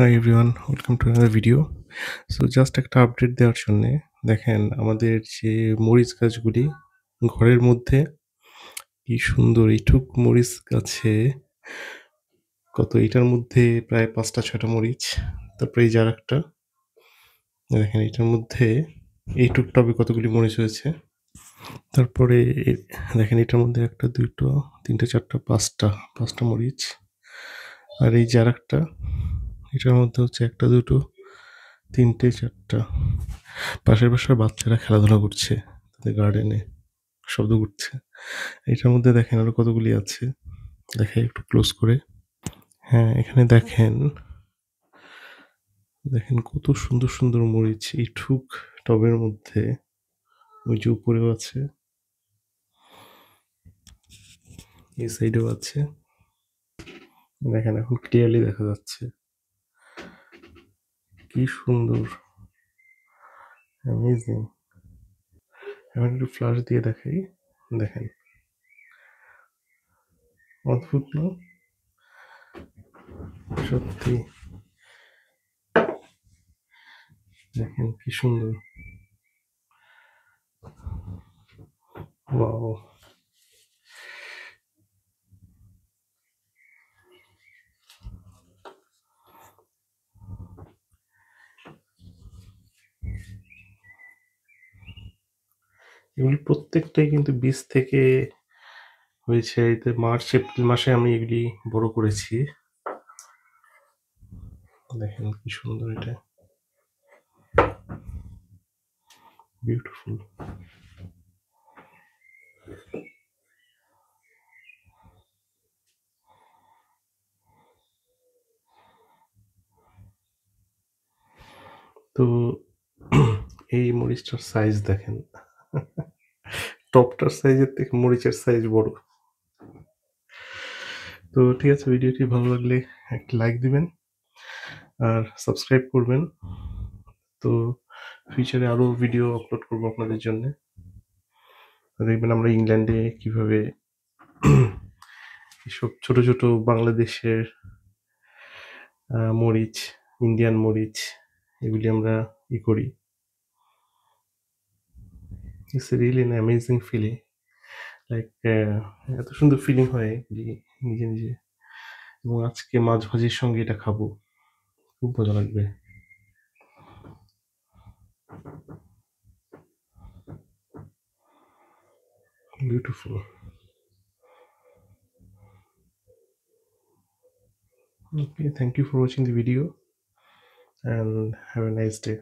Hi everyone, welcome to another video. So just একটা update দেওয়ার জন্যে দেখেন আমাদের যে মরিচ গাছগুলি ঘরের মধ্যে কি সুন্দর এইটুক মরিচ গাছে কত এটার মধ্যে প্রায় ৫টা ৬টা মরিচ। তারপরে এই যে আরেকটা দেখেন এটার মধ্যে এইটুক টবে কতগুলি মরিচ হয়েছে। তারপরে দেখেন এটার মধ্যে ১টা ২টো ৩টে ৪টা ৫টা মরিচ। আর এই যে আরেকটা এটার মধ্যে হচ্ছে ১টা ২টো ৩টে ৪টা। পাশের বাসার বাচ্চারা খেলাধুলা করছে তাদের গার্ডেনে, শব্দ করছে। এটার মধ্যে দেখেন আরো কতগুলি আছে। দেখাই একটু ক্লোজ করে। হ্যাঁ, এখানে দেখেন, দেখেন কত সুন্দর, সুন্দর মরিচ এইটুক টবের মধ্যে। ওই যে উপরেও আছে, এই সাইডেও আছে। দেখেন এখন ক্লিয়ারলি দেখা যাচ্ছে। কি সুন্দর! অ্যামেজিং! এখন একটু ফ্লাশ দিয়ে দেখাই। দেখেন, অদ্ভুত না? সত্যি। দেখেন কি সুন্দর! ওয়াও! এগুলি প্রত্যেকটাই কিন্তু বীজ থেকে হয়েছে। এতে মার্চ এপ্রিল মাসে আমি এগুলি বড় করেছি। দেখেন কি সুন্দর এটা, বিউটিফুল। তো এই মরিচটার সাইজ দেখেন, টপটার সাইজের থেকে মরিচের সাইজ বড়। তো ঠিক আছে, ভিডিওটি ভালো লাগলে একটা লাইক দিবেন আর সাবস্ক্রাইব করবেন। তো ফিউচারে আরো ভিডিও আপলোড করবো আপনাদের জন্য। দেখবেন আমরা ইংল্যান্ডে কিভাবে এসব ছোট ছোট বাংলাদেশের মরিচ, ইন্ডিয়ান মরিচ এগুলি আমরা করি। It's really an amazing feeling. Like এত সুন্দর ফিলিং হয় যে নিজে নিজে। এবং আজকে মাছ ভাজির সঙ্গে এটা খাবো, খুব মজা লাগবে। Beautiful. Okay, thank you for watching the video and have a nice day.